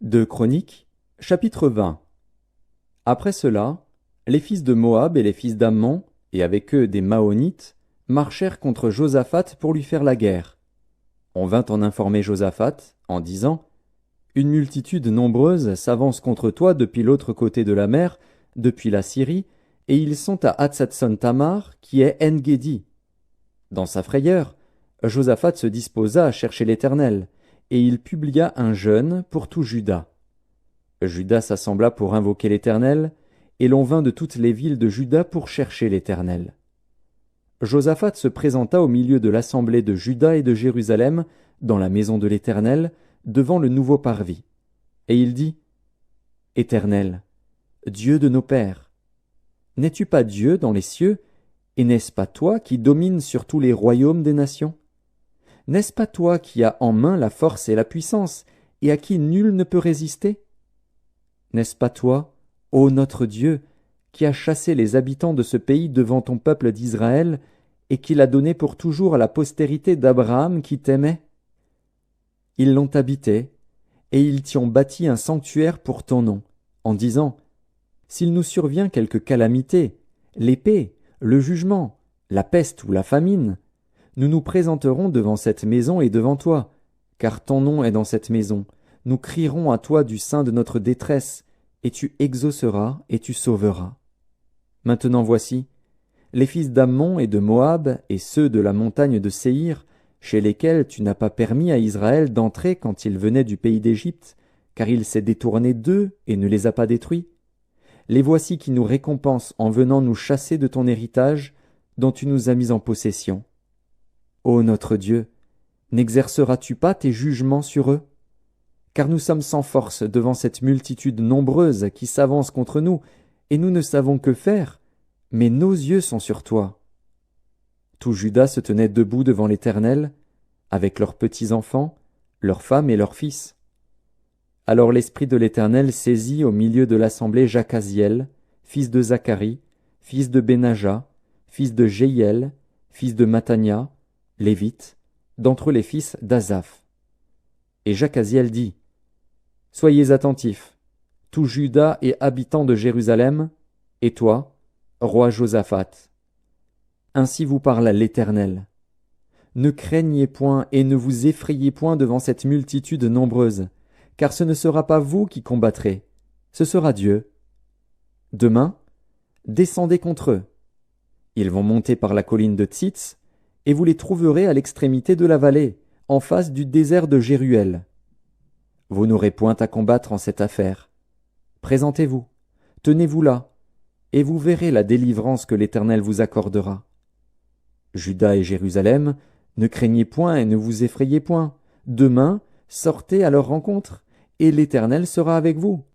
Deux Chroniques, chapitre 20. Après cela, les fils de Moab et les fils d'Ammon, et avec eux des Maonites, marchèrent contre Josaphat pour lui faire la guerre. On vint en informer Josaphat, en disant « Une multitude nombreuse s'avance contre toi depuis l'autre côté de la mer, depuis la Syrie, et ils sont à Hatsatson-Tamar, qui est En-Guédi. » Dans sa frayeur, Josaphat se disposa à chercher l'Éternel, et il publia un jeûne pour tout Juda. Juda s'assembla pour invoquer l'Éternel, et l'on vint de toutes les villes de Juda pour chercher l'Éternel. Josaphat se présenta au milieu de l'assemblée de Juda et de Jérusalem, dans la maison de l'Éternel, devant le nouveau parvis. Et il dit, « Éternel, Dieu de nos pères, n'es-tu pas Dieu dans les cieux, et n'est-ce pas toi qui domines sur tous les royaumes des nations? N'est-ce pas toi qui as en main la force et la puissance, et à qui nul ne peut résister? N'est-ce pas toi, ô notre Dieu, qui as chassé les habitants de ce pays devant ton peuple d'Israël, et qui l'a donné pour toujours à la postérité d'Abraham qui t'aimait? Ils l'ont habité, et ils t'y ont bâti un sanctuaire pour ton nom, en disant, « S'il nous survient quelque calamité, l'épée, le jugement, la peste ou la famine, nous nous présenterons devant cette maison et devant toi, car ton nom est dans cette maison. Nous crierons à toi du sein de notre détresse, et tu exauceras et tu sauveras. Maintenant voici, les fils d'Ammon et de Moab et ceux de la montagne de Séhir, chez lesquels tu n'as pas permis à Israël d'entrer quand il venait du pays d'Égypte, car il s'est détourné d'eux et ne les a pas détruits. Les voici qui nous récompensent en venant nous chasser de ton héritage, dont tu nous as mis en possession. Ô notre Dieu, n'exerceras-tu pas tes jugements sur eux? Car nous sommes sans force devant cette multitude nombreuse qui s'avance contre nous, et nous ne savons que faire, mais nos yeux sont sur toi. » Tout Juda se tenait debout devant l'Éternel, avec leurs petits-enfants, leurs femmes et leurs fils. Alors l'Esprit de l'Éternel saisit au milieu de l'assemblée Jacaziel, fils de Zacharie, fils de Benaja, fils de Jéhiel, fils de Mattania, Lévite, d'entre les fils d'Asaph. Et Jacaziel dit, « Soyez attentifs, tout Juda et habitants de Jérusalem, et toi, roi Josaphat. Ainsi vous parle l'Éternel. Ne craignez point et ne vous effrayez point devant cette multitude nombreuse, car ce ne sera pas vous qui combattrez, ce sera Dieu. Demain, descendez contre eux. Ils vont monter par la colline de Tsitz, et vous les trouverez à l'extrémité de la vallée, en face du désert de Jéruel. Vous n'aurez point à combattre en cette affaire. Présentez-vous, tenez-vous là, et vous verrez la délivrance que l'Éternel vous accordera. Juda et Jérusalem, ne craignez point et ne vous effrayez point. Demain, sortez à leur rencontre, et l'Éternel sera avec vous. »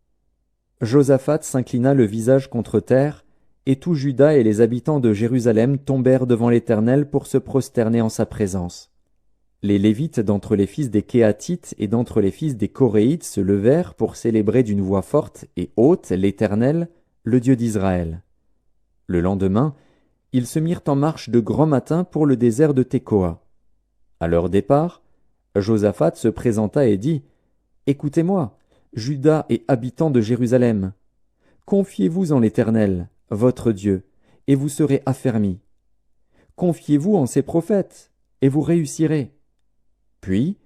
Josaphat s'inclina le visage contre terre, et tout Juda et les habitants de Jérusalem tombèrent devant l'Éternel pour se prosterner en sa présence. Les Lévites d'entre les fils des Kéhatites et d'entre les fils des Coréites se levèrent pour célébrer d'une voix forte et haute l'Éternel, le Dieu d'Israël. Le lendemain, ils se mirent en marche de grand matin pour le désert de Tekoa. À leur départ, Josaphat se présenta et dit, « Écoutez-moi, Juda et habitants de Jérusalem. Confiez-vous en l'Éternel, votre Dieu, et vous serez affermis. Confiez-vous en ses prophètes, et vous réussirez. » Puis,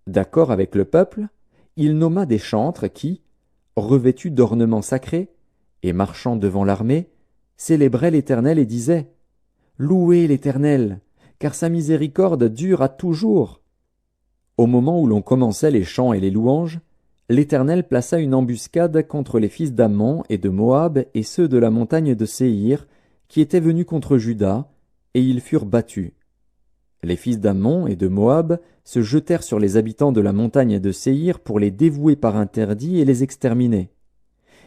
d'accord avec le peuple, il nomma des chantres qui, revêtus d'ornements sacrés, et marchant devant l'armée, célébraient l'Éternel et disaient, « Louez l'Éternel, car sa miséricorde dure à toujours. » Au moment où l'on commençait les chants et les louanges, l'Éternel plaça une embuscade contre les fils d'Ammon et de Moab et ceux de la montagne de Séhir, qui étaient venus contre Juda, et ils furent battus. Les fils d'Ammon et de Moab se jetèrent sur les habitants de la montagne de Séhir pour les dévouer par interdit et les exterminer.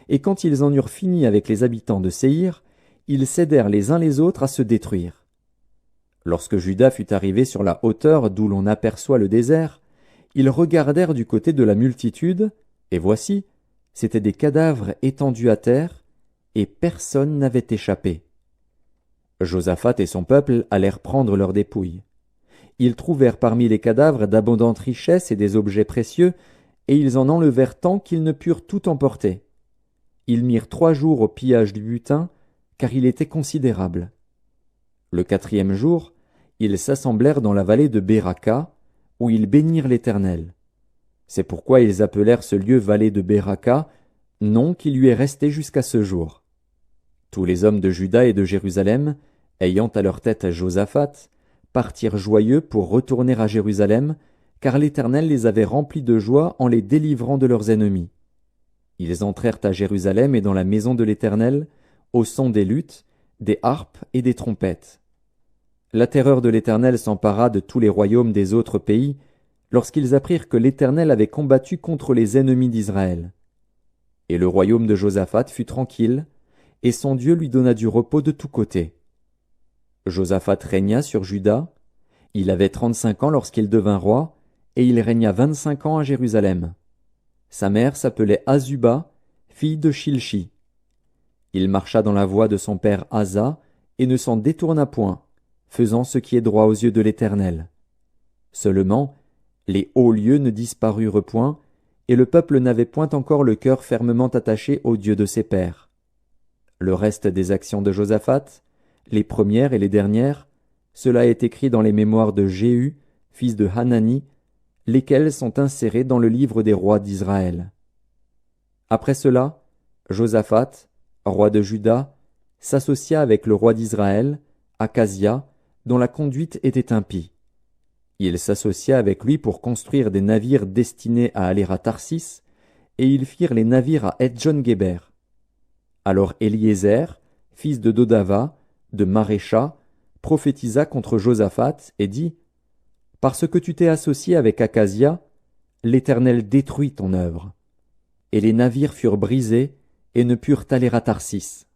Et quand ils en eurent fini avec les habitants de Séhir, ils cédèrent les uns les autres à se détruire. Lorsque Juda fut arrivé sur la hauteur d'où l'on aperçoit le désert, ils regardèrent du côté de la multitude, et voici, c'étaient des cadavres étendus à terre, et personne n'avait échappé. Josaphat et son peuple allèrent prendre leurs dépouilles. Ils trouvèrent parmi les cadavres d'abondantes richesses et des objets précieux, et ils en enlevèrent tant qu'ils ne purent tout emporter. Ils mirent 3 jours au pillage du butin, car il était considérable. Le 4e jour, ils s'assemblèrent dans la vallée de Béraka, où ils bénirent l'Éternel. C'est pourquoi ils appelèrent ce lieu vallée de Béraka, nom qui lui est resté jusqu'à ce jour. Tous les hommes de Juda et de Jérusalem, ayant à leur tête Josaphat, partirent joyeux pour retourner à Jérusalem, car l'Éternel les avait remplis de joie en les délivrant de leurs ennemis. Ils entrèrent à Jérusalem et dans la maison de l'Éternel, au son des luttes, des harpes et des trompettes. La terreur de l'Éternel s'empara de tous les royaumes des autres pays, lorsqu'ils apprirent que l'Éternel avait combattu contre les ennemis d'Israël. Et le royaume de Josaphat fut tranquille, et son Dieu lui donna du repos de tous côtés. Josaphat régna sur Juda. Il avait 35 ans lorsqu'il devint roi, et il régna 25 ans à Jérusalem. Sa mère s'appelait Azuba, fille de Shilchi. Il marcha dans la voie de son père Asa, et ne s'en détourna point, faisant ce qui est droit aux yeux de l'Éternel. Seulement, les hauts lieux ne disparurent point, et le peuple n'avait point encore le cœur fermement attaché au Dieu de ses pères. Le reste des actions de Josaphat, les premières et les dernières, cela est écrit dans les mémoires de Jéhu, fils de Hanani, lesquels sont insérés dans le livre des rois d'Israël. Après cela, Josaphat, roi de Juda, s'associa avec le roi d'Israël, Akazia, dont la conduite était impie. Il s'associa avec lui pour construire des navires destinés à aller à Tarsis, et ils firent les navires à Etjon-Géber. Alors Éliézer, fils de Dodava, de Marécha, prophétisa contre Josaphat et dit « Parce que tu t'es associé avec Akazia, l'Éternel détruit ton œuvre. » Et les navires furent brisés et ne purent aller à Tarsis.